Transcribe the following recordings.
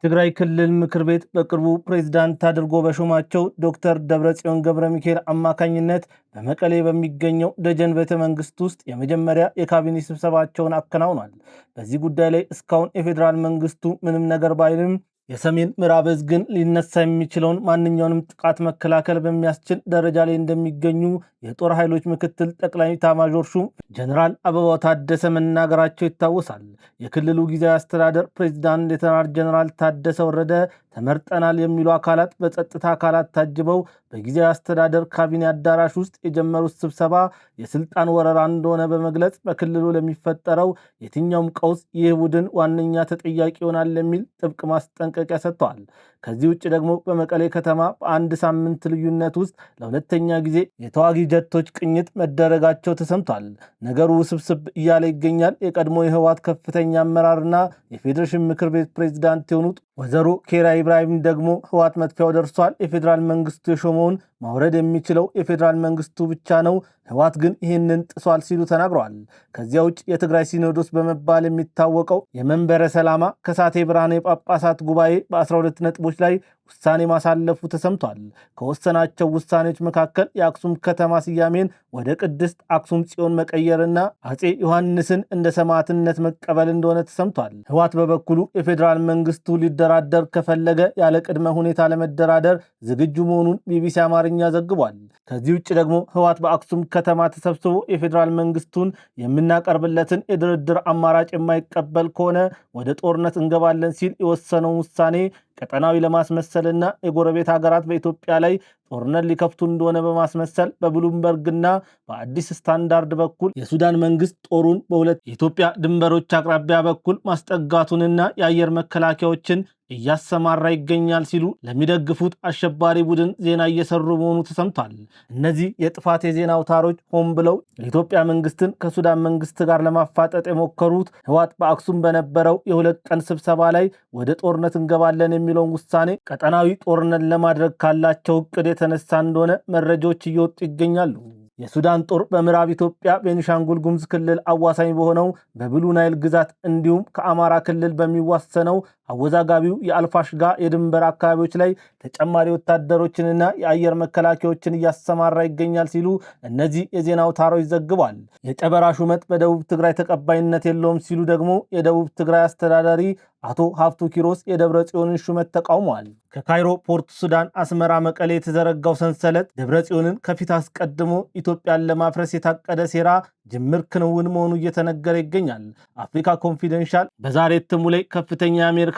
የትግራይ ክልል ምክር ቤት በቅርቡ ፕሬዝዳንት አድርጎ በሾማቸው ዶክተር ደብረጽዮን ገብረሚካኤል አማካኝነት በመቀሌ በሚገኘው ደጀን ቤተ መንግስት ውስጥ የመጀመሪያ የካቢኔ ስብሰባቸውን አከናውኗል። በዚህ ጉዳይ ላይ እስካሁን የፌዴራል መንግስቱ ምንም ነገር ባይልም የሰሜን ምዕራብ ዕዝ ግን ሊነሳ የሚችለውን ማንኛውንም ጥቃት መከላከል በሚያስችል ደረጃ ላይ እንደሚገኙ የጦር ኃይሎች ምክትል ጠቅላይ ኤታማዦር ሹም ጀነራል አበባው ታደሰ መናገራቸው ይታወሳል። የክልሉ ጊዜያዊ አስተዳደር ፕሬዝዳንት ሌተናንት ጀነራል ታደሰ ወረደ ተመርጠናል የሚሉ አካላት በጸጥታ አካላት ታጅበው በጊዜያዊ አስተዳደር ካቢኔ አዳራሽ ውስጥ የጀመሩት ስብሰባ የስልጣን ወረራ እንደሆነ በመግለጽ በክልሉ ለሚፈጠረው የትኛውም ቀውስ ይህ ቡድን ዋነኛ ተጠያቂ ይሆናል የሚል ጥብቅ ማስጠንቀቂያ ሰጥተዋል። ከዚህ ውጭ ደግሞ በመቀሌ ከተማ በአንድ ሳምንት ልዩነት ውስጥ ለሁለተኛ ጊዜ የተዋጊ ጀቶች ቅኝት መደረጋቸው ተሰምቷል። ነገሩ ውስብስብ እያለ ይገኛል። የቀድሞ የህወሓት ከፍተኛ አመራርና የፌዴሬሽን ምክር ቤት ፕሬዝዳንት የሆኑት ወይዘሮ ኬሪያ ኢብራሂም ደግሞ ህወሓት መጥፊያው ደርሷል፣ የፌዴራል መንግስቱ የሾመውን ማውረድ የሚችለው የፌዴራል መንግስቱ ብቻ ነው፣ ህወሓት ግን ይህንን ጥሷል ሲሉ ተናግረዋል። ከዚያ ውጭ የትግራይ ሲኖዶስ በመባል የሚታወቀው የመንበረ ሰላማ ከሳቴ ብርሃነ ጳጳሳት ጉባኤ በ12 ነጥቦች ላይ ውሳኔ ማሳለፉ ተሰምቷል። ከወሰናቸው ውሳኔዎች መካከል የአክሱም ከተማ ስያሜን ወደ ቅድስት አክሱም ጽዮን መቀየርና አጼ ዮሐንስን እንደ ሰማዕትነት መቀበል እንደሆነ ተሰምቷል። ህወሓት በበኩሉ የፌዴራል መንግስቱ ሊደራደር ከፈለገ ያለ ቅድመ ሁኔታ ለመደራደር ዝግጁ መሆኑን ቢቢሲ አማርኛ ዘግቧል። ከዚህ ውጭ ደግሞ ህወሓት በአክሱም ከተማ ተሰብስቦ የፌዴራል መንግስቱን የምናቀርብለትን የድርድር አማራጭ የማይቀበል ከሆነ ወደ ጦርነት እንገባለን ሲል የወሰነውን ውሳኔ ቀጠናዊ ለማስመሰልና የጎረቤት ሀገራት በኢትዮጵያ ላይ ጦርነት ሊከፍቱ እንደሆነ በማስመሰል በብሉምበርግና በአዲስ ስታንዳርድ በኩል የሱዳን መንግስት ጦሩን በሁለት የኢትዮጵያ ድንበሮች አቅራቢያ በኩል ማስጠጋቱንና የአየር መከላከያዎችን እያሰማራ ይገኛል ሲሉ ለሚደግፉት አሸባሪ ቡድን ዜና እየሰሩ መሆኑ ተሰምቷል። እነዚህ የጥፋት የዜና አውታሮች ሆን ብለው የኢትዮጵያ መንግስትን ከሱዳን መንግስት ጋር ለማፋጠጥ የሞከሩት ህወሓት በአክሱም በነበረው የሁለት ቀን ስብሰባ ላይ ወደ ጦርነት እንገባለን የሚለውን ውሳኔ ቀጠናዊ ጦርነት ለማድረግ ካላቸው እቅድ የተነሳ እንደሆነ መረጃዎች እየወጡ ይገኛሉ። የሱዳን ጦር በምዕራብ ኢትዮጵያ ቤኒሻንጉል ጉሙዝ ክልል አዋሳኝ በሆነው በብሉ ናይል ግዛት እንዲሁም ከአማራ ክልል በሚዋሰነው አወዛጋቢው የአልፋሽጋ የድንበር አካባቢዎች ላይ ተጨማሪ ወታደሮችንና የአየር መከላከያዎችን እያሰማራ ይገኛል ሲሉ እነዚህ የዜና አውታሮች ዘግቧል። የጨበራ ሹመት በደቡብ ትግራይ ተቀባይነት የለውም ሲሉ ደግሞ የደቡብ ትግራይ አስተዳዳሪ አቶ ሀፍቱ ኪሮስ የደብረ ጽዮንን ሹመት ተቃውመዋል። ከካይሮ ፖርት ሱዳን አስመራ መቀሌ የተዘረጋው ሰንሰለት ደብረ ጽዮንን ከፊት አስቀድሞ ኢትዮጵያን ለማፍረስ የታቀደ ሴራ ጅምር ክንውን መሆኑ እየተነገረ ይገኛል። አፍሪካ ኮንፊደንሻል በዛሬ እትሙ ላይ ከፍተኛ የአሜሪካንና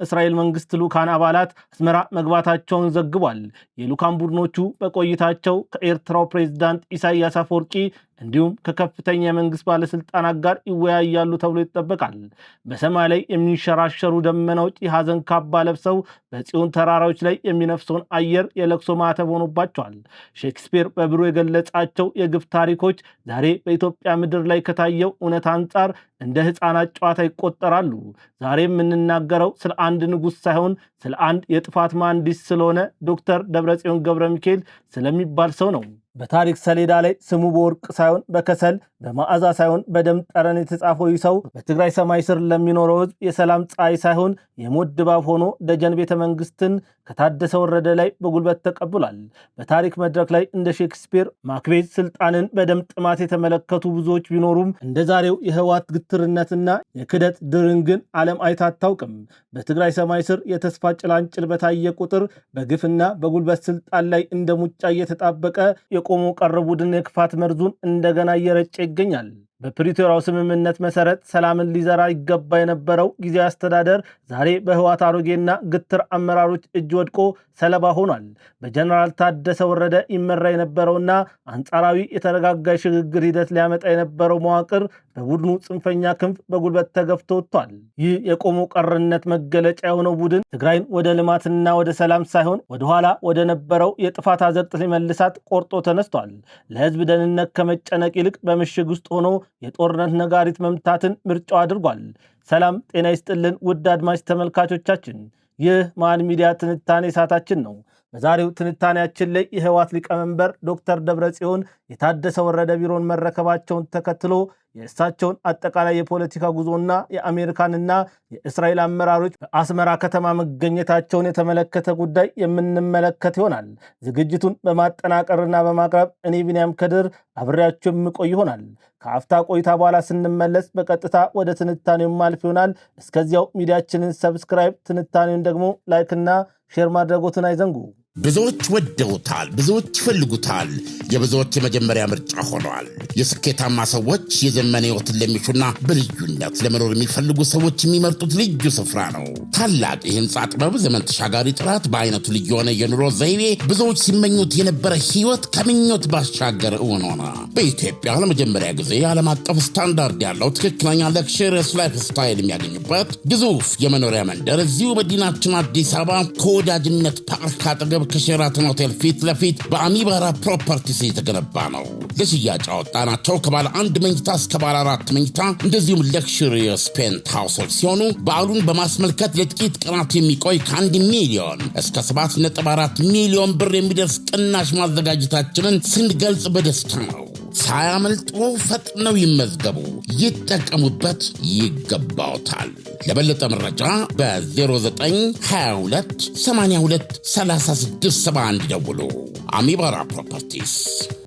እስራኤል መንግስት ልዑካን አባላት አስመራ መግባታቸውን ዘግቧል። የልዑካን ቡድኖቹ በቆይታቸው ከኤርትራው ፕሬዝዳንት ኢሳያስ አፈወርቂ እንዲሁም ከከፍተኛ የመንግስት ባለስልጣናት ጋር ይወያያሉ ተብሎ ይጠበቃል። በሰማይ ላይ የሚንሸራሸሩ ደመናዎች የሐዘን ካባ ለብሰው በጽዮን ተራራዎች ላይ የሚነፍሰውን አየር የለቅሶ ማዕተብ ሆኖባቸዋል። ሼክስፒር በብሩ የገለጻቸው የግፍ ታሪኮች ዛሬ በኢትዮጵያ ምድር ላይ ከታየው እውነት አንጻር እንደ ሕፃናት ጨዋታ ይቆጠራሉ። ዛሬ የምንናገረው ስለ አንድ ንጉሥ ሳይሆን ስለ አንድ የጥፋት መሐንዲስ ስለሆነ ዶክተር ደብረጽዮን ገብረሚካኤል ስለሚባል ሰው ነው። በታሪክ ሰሌዳ ላይ ስሙ በወርቅ ሳይሆን በከሰል በመዓዛ ሳይሆን በደም ጠረን የተጻፈው ይህ ሰው በትግራይ ሰማይ ስር ለሚኖረው ሕዝብ የሰላም ፀሐይ ሳይሆን የሞት ድባብ ሆኖ ደጀን ቤተ መንግስትን ከታደሰ ወረደ ላይ በጉልበት ተቀብሏል። በታሪክ መድረክ ላይ እንደ ሼክስፒር ማክቤት ስልጣንን በደም ጥማት የተመለከቱ ብዙዎች ቢኖሩም እንደ ዛሬው የህወሓት ግትርነትና የክደት ድርን ግን ዓለም አይታ አታውቅም። በትግራይ ሰማይ ስር የተስፋ ጭላንጭል በታየ ቁጥር በግፍና በጉልበት ስልጣን ላይ እንደ ሙጫ እየተጣበቀ የቆሞ ቀረ ቡድን የክፋት መርዙን እንደገና እየረጨ ይገኛል። በፕሪቶሪያው ስምምነት መሰረት ሰላምን ሊዘራ ይገባ የነበረው ጊዜያዊ አስተዳደር ዛሬ በህወሓት አሮጌና ግትር አመራሮች እጅ ወድቆ ሰለባ ሆኗል። በጀነራል ታደሰ ወረደ ይመራ የነበረውና አንጻራዊ የተረጋጋ ሽግግር ሂደት ሊያመጣ የነበረው መዋቅር በቡድኑ ጽንፈኛ ክንፍ በጉልበት ተገፍቶ ወጥቷል። ይህ የቆሞ ቀርነት መገለጫ የሆነው ቡድን ትግራይን ወደ ልማትና ወደ ሰላም ሳይሆን ወደኋላ ወደ ነበረው የጥፋት አዘቅት ሊመልሳት ቆርጦ ተነስቷል። ለህዝብ ደህንነት ከመጨነቅ ይልቅ በምሽግ ውስጥ ሆኖ የጦርነት ነጋሪት መምታትን ምርጫው አድርጓል። ሰላም ጤና ይስጥልን ውድ አድማጭ ተመልካቾቻችን፣ ይህ ማን ሚዲያ ትንታኔ ሰዓታችን ነው። በዛሬው ትንታኔያችን ላይ የህወሓት ሊቀመንበር ዶክተር ደብረጽዮን የታደሰ ወረደ ቢሮን መረከባቸውን ተከትሎ የእሳቸውን አጠቃላይ የፖለቲካ ጉዞና የአሜሪካንና የእስራኤል አመራሮች በአስመራ ከተማ መገኘታቸውን የተመለከተ ጉዳይ የምንመለከት ይሆናል። ዝግጅቱን በማጠናቀርና በማቅረብ እኔ ቢንያም ከድር አብሬያቸው የምቆይ ይሆናል። ከአፍታ ቆይታ በኋላ ስንመለስ በቀጥታ ወደ ትንታኔው ማልፍ ይሆናል። እስከዚያው ሚዲያችንን ሰብስክራይብ፣ ትንታኔውን ደግሞ ላይክና ሼር ማድረጎትን አይዘንጉ። ብዙዎች ወደውታል፣ ብዙዎች ይፈልጉታል፣ የብዙዎች የመጀመሪያ ምርጫ ሆኗል። የስኬታማ ሰዎች የዘመን ሕይወትን ለሚሹና በልዩነት ለመኖር የሚፈልጉ ሰዎች የሚመርጡት ልዩ ስፍራ ነው። ታላቅ የህንፃ ጥበብ፣ ዘመን ተሻጋሪ ጥራት፣ በአይነቱ ልዩ የሆነ የኑሮ ዘይቤ፣ ብዙዎች ሲመኙት የነበረ ሕይወት ከምኞት ባሻገር እውን ሆነ። በኢትዮጵያ ለመጀመሪያ ጊዜ ዓለም አቀፍ ስታንዳርድ ያለው ትክክለኛ ለክሽርስ ላይፍ ስታይል የሚያገኙበት ግዙፍ የመኖሪያ መንደር እዚሁ መዲናችን አዲስ አበባ ከወዳጅነት ፓርክ አጠገብ ከሼራተን ሆቴል ፊት ለፊት በአሚባራ ፕሮፐርቲስ የተገነባ ነው። ለሽያጭ አወጣናቸው ከባለ አንድ መኝታ እስከ ባለ 4 መኝታ እንደዚሁም ለክሽሪየስ ፔንት ሃውሶች ሲሆኑ በዓሉን በማስመልከት ለጥቂት ቀናት የሚቆይ ከ1 ሚሊዮን እስከ 7.4 ሚሊዮን ብር የሚደርስ ቅናሽ ማዘጋጀታችንን ስንገልጽ በደስታ ነው። ሳያመልጦ ፈጥነው ይመዝገቡ፣ ይጠቀሙበት፣ ይገባውታል። ለበለጠ መረጃ በ0922 82 3671 ደውሉ። አሚባራ ፕሮፐርቲስ።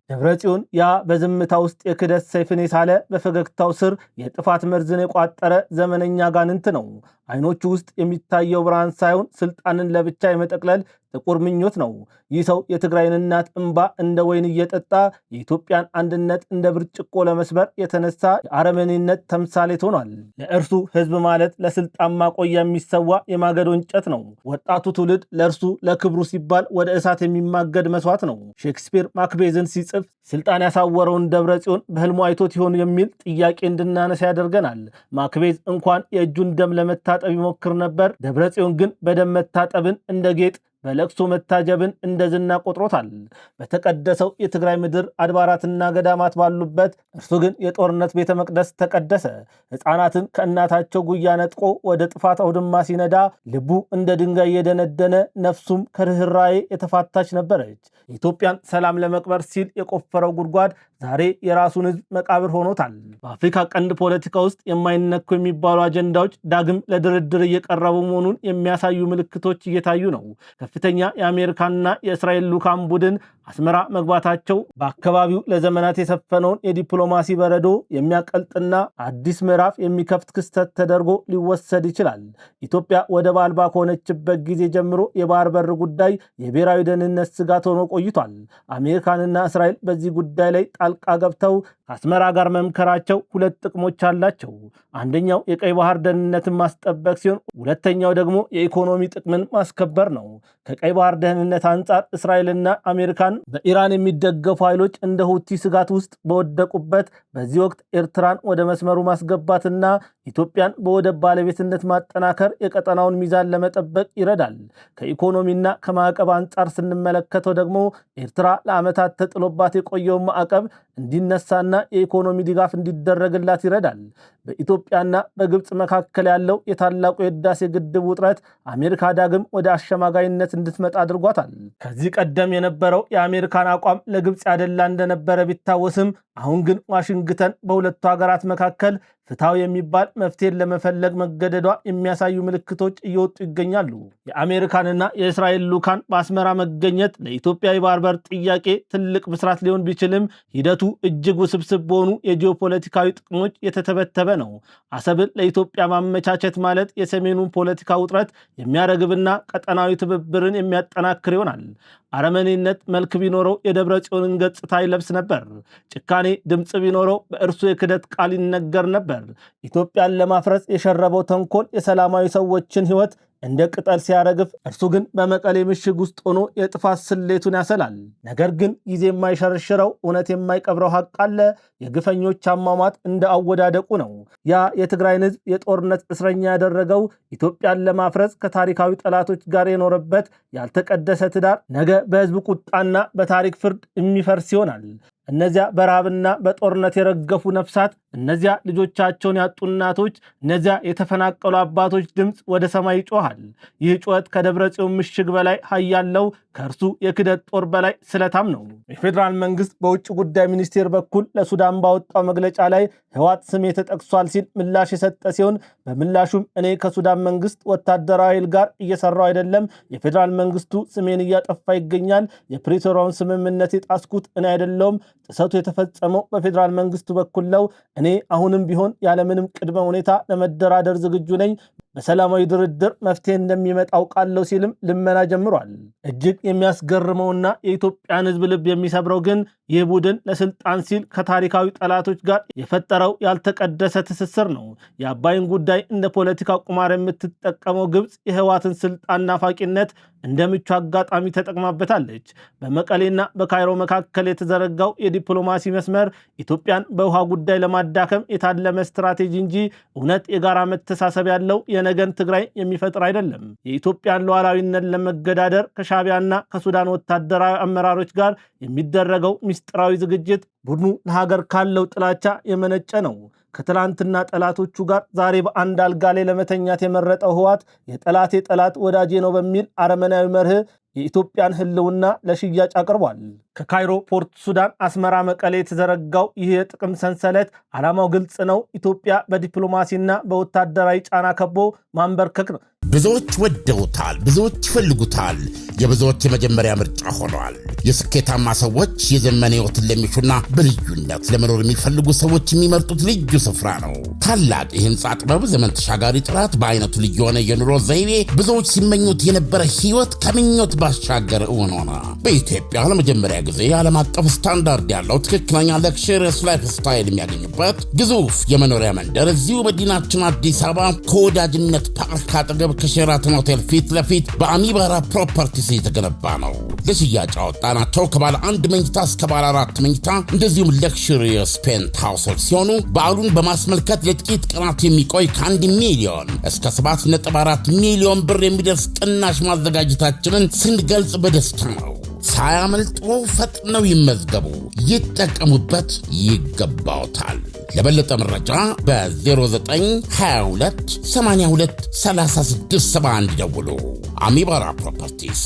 ደብረጽዮን ያ በዝምታ ውስጥ የክደት ሰይፍን የሳለ በፈገግታው ስር የጥፋት መርዝን የቋጠረ ዘመነኛ ጋንንት ነው። አይኖቹ ውስጥ የሚታየው ብርሃን ሳይሆን ስልጣንን ለብቻ የመጠቅለል ጥቁር ምኞት ነው። ይህ ሰው የትግራይን እናት እንባ እንደ ወይን እየጠጣ የኢትዮጵያን አንድነት እንደ ብርጭቆ ለመስበር የተነሳ የአረመኔነት ተምሳሌት ሆኗል። ለእርሱ ህዝብ ማለት ለስልጣን ማቆያ የሚሰዋ የማገዶ እንጨት ነው። ወጣቱ ትውልድ ለእርሱ ለክብሩ ሲባል ወደ እሳት የሚማገድ መስዋዕት ነው። ሼክስፒር ማክቤዝን ሲጽፍ ስልጣን ያሳወረውን ደብረጽዮን በህልሙ አይቶት ይሆን የሚል ጥያቄ እንድናነሳ ያደርገናል። ማክቤዝ እንኳን የእጁን ደም ለመታጠብ ይሞክር ነበር። ደብረጽዮን ግን በደም መታጠብን እንደ ጌጥ፣ በለቅሶ መታጀብን እንደ ዝና ቆጥሮታል። በተቀደሰው የትግራይ ምድር አድባራትና ገዳማት ባሉበት እርሱ ግን የጦርነት ቤተ መቅደስ ተቀደሰ። ሕፃናትን ከእናታቸው ጉያ ነጥቆ ወደ ጥፋት አውድማ ሲነዳ ልቡ እንደ ድንጋይ የደነደነ፣ ነፍሱም ከርኅራኄ የተፋታች ነበረች። የኢትዮጵያን ሰላም ለመቅበር ሲል የቆፈረው ጉድጓድ ዛሬ የራሱን ህዝብ መቃብር ሆኖታል። በአፍሪካ ቀንድ ፖለቲካ ውስጥ የማይነኩ የሚባሉ አጀንዳዎች ዳግም ለድርድር እየቀረቡ መሆኑን የሚያሳዩ ምልክቶች እየታዩ ነው። ከፍተኛ የአሜሪካና የእስራኤል ልዑካን ቡድን አስመራ መግባታቸው በአካባቢው ለዘመናት የሰፈነውን የዲፕሎማሲ በረዶ የሚያቀልጥና አዲስ ምዕራፍ የሚከፍት ክስተት ተደርጎ ሊወሰድ ይችላል። ኢትዮጵያ ወደብ አልባ ከሆነችበት ጊዜ ጀምሮ የባህር በር ጉዳይ የብሔራዊ ደህንነት ስጋት ሆኖ ቆይቷል። አሜሪካንና እስራኤል በዚህ ጉዳይ ላይ ጣልቃ ገብተው ከአስመራ ጋር መምከራቸው ሁለት ጥቅሞች አላቸው። አንደኛው የቀይ ባህር ደህንነትን ማስጠበቅ ሲሆን፣ ሁለተኛው ደግሞ የኢኮኖሚ ጥቅምን ማስከበር ነው። ከቀይ ባህር ደህንነት አንጻር እስራኤልና አሜሪካን በኢራን የሚደገፉ ኃይሎች እንደ ሁቲ ስጋት ውስጥ በወደቁበት በዚህ ወቅት ኤርትራን ወደ መስመሩ ማስገባትና ኢትዮጵያን በወደብ ባለቤትነት ማጠናከር የቀጠናውን ሚዛን ለመጠበቅ ይረዳል። ከኢኮኖሚና ከማዕቀብ አንጻር ስንመለከተው ደግሞ ኤርትራ ለዓመታት ተጥሎባት የቆየውን ማዕቀብ እንዲነሳና የኢኮኖሚ ድጋፍ እንዲደረግላት ይረዳል። በኢትዮጵያና በግብፅ መካከል ያለው የታላቁ የህዳሴ ግድብ ውጥረት አሜሪካ ዳግም ወደ አሸማጋይነት እንድትመጣ አድርጓታል። ከዚህ ቀደም የነበረው የአሜሪካን አቋም ለግብፅ ያደላ እንደነበረ ቢታወስም አሁን ግን ዋሽንግተን በሁለቱ ሀገራት መካከል ፍትሃዊ የሚባል መፍትሄን ለመፈለግ መገደዷ የሚያሳዩ ምልክቶች እየወጡ ይገኛሉ። የአሜሪካንና የእስራኤል ልዑካን በአስመራ መገኘት ለኢትዮጵያ የባህር በር ጥያቄ ትልቅ ብስራት ሊሆን ቢችልም ሂደቱ እጅግ ውስብስብ በሆኑ የጂኦፖለቲካዊ ጥቅሞች የተተበተበ ነው። አሰብን ለኢትዮጵያ ማመቻቸት ማለት የሰሜኑን ፖለቲካ ውጥረት የሚያረግብና ቀጠናዊ ትብብርን የሚያጠናክር ይሆናል። አረመኔነት መልክ ቢኖረው የደብረ ጽዮንን ገጽታ ይለብስ ነበር። ጭካኔ ድምፅ ቢኖረው በእርሱ የክደት ቃል ይነገር ነበር። ኢትዮጵያን ለማፍረስ የሸረበው ተንኮል የሰላማዊ ሰዎችን ሕይወት እንደ ቅጠል ሲያረግፍ፣ እርሱ ግን በመቀሌ ምሽግ ውስጥ ሆኖ የጥፋት ስሌቱን ያሰላል። ነገር ግን ጊዜ የማይሸረሽረው እውነት የማይቀብረው ሀቅ አለ። የግፈኞች አሟሟት እንደ አወዳደቁ ነው። ያ የትግራይን ሕዝብ የጦርነት እስረኛ ያደረገው ኢትዮጵያን ለማፍረስ ከታሪካዊ ጠላቶች ጋር የኖረበት ያልተቀደሰ ትዳር ነገ በሕዝብ ቁጣና በታሪክ ፍርድ የሚፈርስ ይሆናል። እነዚያ በረሃብና በጦርነት የረገፉ ነፍሳት፣ እነዚያ ልጆቻቸውን ያጡ እናቶች፣ እነዚያ የተፈናቀሉ አባቶች ድምፅ ወደ ሰማይ ይጮሃል። ይህ ጩኸት ከደብረ ጽዮን ምሽግ በላይ ኃያለው፣ ከእርሱ የክደት ጦር በላይ ስለታም ነው። የፌዴራል መንግስት በውጭ ጉዳይ ሚኒስቴር በኩል ለሱዳን ባወጣው መግለጫ ላይ ህወሓት ስሜ ተጠቅሷል ሲል ምላሽ የሰጠ ሲሆን በምላሹም እኔ ከሱዳን መንግስት ወታደራዊ ኃይል ጋር እየሰራው አይደለም፣ የፌዴራል መንግስቱ ስሜን እያጠፋ ይገኛል፣ የፕሪቶሪያውን ስምምነት የጣስኩት እኔ አይደለሁም፣ ጥሰቱ የተፈጸመው በፌዴራል መንግስቱ በኩል ነው፣ እኔ አሁንም ቢሆን ያለምንም ቅድመ ሁኔታ ለመደራደር ዝግጁ ነኝ፣ በሰላማዊ ድርድር መፍትሄ እንደሚመጣ አውቃለሁ ሲልም ልመና ጀምሯል። እጅግ የሚያስገርመውና የኢትዮጵያን ህዝብ ልብ የሚሰብረው ግን ይህ ቡድን ለስልጣን ሲል ከታሪካዊ ጠላቶች ጋር የፈጠረው ያልተቀደሰ ትስስር ነው። የአባይን ጉዳይ እንደ ፖለቲካ ቁማር የምትጠቀመው ግብፅ የህወሓትን ስልጣን ናፋቂነት እንደ ምቹ አጋጣሚ ተጠቅማበታለች። በመቀሌና በካይሮ መካከል የተዘረጋው የዲፕሎማሲ መስመር ኢትዮጵያን በውሃ ጉዳይ ለማዳከም የታለመ ስትራቴጂ እንጂ እውነት የጋራ መተሳሰብ ያለው የነገን ትግራይ የሚፈጥር አይደለም። የኢትዮጵያን ሉዓላዊነት ለመገዳደር ከሻዕቢያና ከሱዳን ወታደራዊ አመራሮች ጋር የሚደረገው ምስጢራዊ ዝግጅት ቡድኑ ለሀገር ካለው ጥላቻ የመነጨ ነው። ከትላንትና ጠላቶቹ ጋር ዛሬ በአንድ አልጋ ላይ ለመተኛት የመረጠው ህወሓት የጠላቴ ጠላት ወዳጄ ነው በሚል አረመናዊ መርህ የኢትዮጵያን ህልውና ለሽያጭ አቅርቧል። ከካይሮ ፖርት ሱዳን፣ አስመራ፣ መቀሌ የተዘረጋው ይህ የጥቅም ሰንሰለት ዓላማው ግልጽ ነው። ኢትዮጵያ በዲፕሎማሲና በወታደራዊ ጫና ከቦ ማንበርከክ ነው። ብዙዎች ወደውታል፣ ብዙዎች ይፈልጉታል። የብዙዎች የመጀመሪያ ምርጫ ሆኗል። የስኬታማ ሰዎች የዘመን ህይወትን ለሚሹና በልዩነት ለመኖር የሚፈልጉ ሰዎች የሚመርጡት ልዩ ስፍራ ነው። ታላቅ የህንፃ ጥበብ፣ ዘመን ተሻጋሪ ጥራት፣ በአይነቱ ልዩ የሆነ የኑሮ ዘይቤ፣ ብዙዎች ሲመኙት የነበረ ህይወት ከምኞት ባሻገር እውን ሆነ። በኢትዮጵያ ለመጀመሪያ ጊዜ ዓለም አቀፍ ስታንዳርድ ያለው ትክክለኛ ለክሽርስ ላይፍ ስታይል የሚያገኙበት ግዙፍ የመኖሪያ መንደር እዚሁ መዲናችን አዲስ አበባ ከወዳጅነት ፓርክ አጠገብ ከሼራተን ሆቴል ፊት ለፊት በአሚባራ ፕሮፐርቲስ የተገነባ ነው። ለሽያጭ አወጣናቸው ከባለ አንድ መኝታ እስከ ባለ 4 መኝታ እንደዚሁም ለክሽሪየስ ፔንት ሃውሶች ሲሆኑ በዓሉን በማስመልከት ለጥቂት ቀናት የሚቆይ ከ1 ሚሊዮን እስከ 7.4 ሚሊዮን ብር የሚደርስ ቅናሽ ማዘጋጀታችንን ስንገልጽ በደስታ ነው። ሳያመልጡ ፈጥነው ይመዝገቡ፣ ይጠቀሙበት፣ ይገባውታል። ለበለጠ መረጃ በ0922 82 3671 ደውሉ። አሚባራ ፕሮፐርቲስ።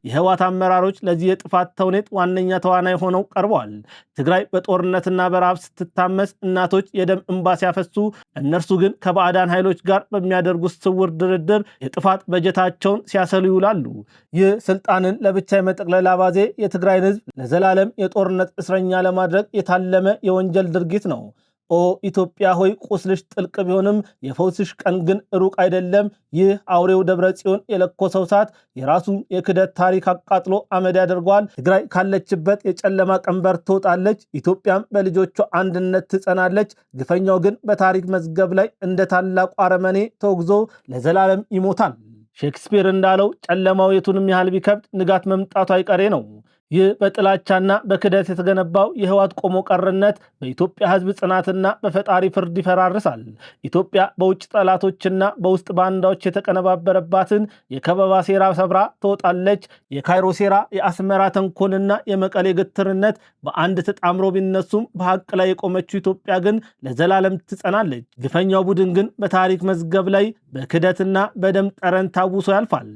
የህወሓት አመራሮች ለዚህ የጥፋት ተውኔት ዋነኛ ተዋናይ ሆነው ቀርበዋል። ትግራይ በጦርነትና በረሃብ ስትታመስ እናቶች የደም እንባ ሲያፈሱ፣ እነርሱ ግን ከባዕዳን ኃይሎች ጋር በሚያደርጉት ስውር ድርድር የጥፋት በጀታቸውን ሲያሰሉ ይውላሉ። ይህ ስልጣንን ለብቻ የመጠቅለል አባዜ የትግራይን ህዝብ ለዘላለም የጦርነት እስረኛ ለማድረግ የታለመ የወንጀል ድርጊት ነው። ኦ ኢትዮጵያ ሆይ ቁስልሽ ጥልቅ ቢሆንም የፈውስሽ ቀን ግን ሩቅ አይደለም። ይህ አውሬው ደብረ ጽዮን የለኮሰው እሳት የራሱን የክደት ታሪክ አቃጥሎ አመድ ያደርገዋል። ትግራይ ካለችበት የጨለማ ቀንበር ትወጣለች። ኢትዮጵያም በልጆቿ አንድነት ትጸናለች። ግፈኛው ግን በታሪክ መዝገብ ላይ እንደ ታላቁ አረመኔ ተወግዞ ለዘላለም ይሞታል። ሼክስፒር እንዳለው ጨለማው የቱንም ያህል ቢከብድ ንጋት መምጣቱ አይቀሬ ነው። ይህ በጥላቻና በክደት የተገነባው የህወሓት ቆሞ ቀርነት በኢትዮጵያ ህዝብ ጽናትና በፈጣሪ ፍርድ ይፈራርሳል። ኢትዮጵያ በውጭ ጠላቶችና በውስጥ ባንዳዎች የተቀነባበረባትን የከበባ ሴራ ሰብራ ትወጣለች። የካይሮ ሴራ፣ የአስመራ ተንኮልና የመቀሌ ግትርነት በአንድ ተጣምሮ ቢነሱም በሀቅ ላይ የቆመችው ኢትዮጵያ ግን ለዘላለም ትጸናለች። ግፈኛው ቡድን ግን በታሪክ መዝገብ ላይ በክደትና በደም ጠረን ታውሶ ያልፋል።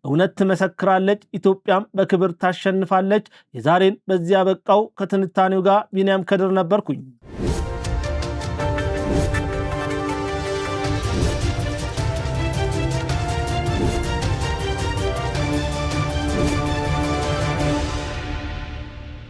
እውነት ትመሰክራለች፣ ኢትዮጵያም በክብር ታሸንፋለች። የዛሬን በዚያ በቃው። ከትንታኔው ጋር ቢንያም ከድር ነበርኩኝ።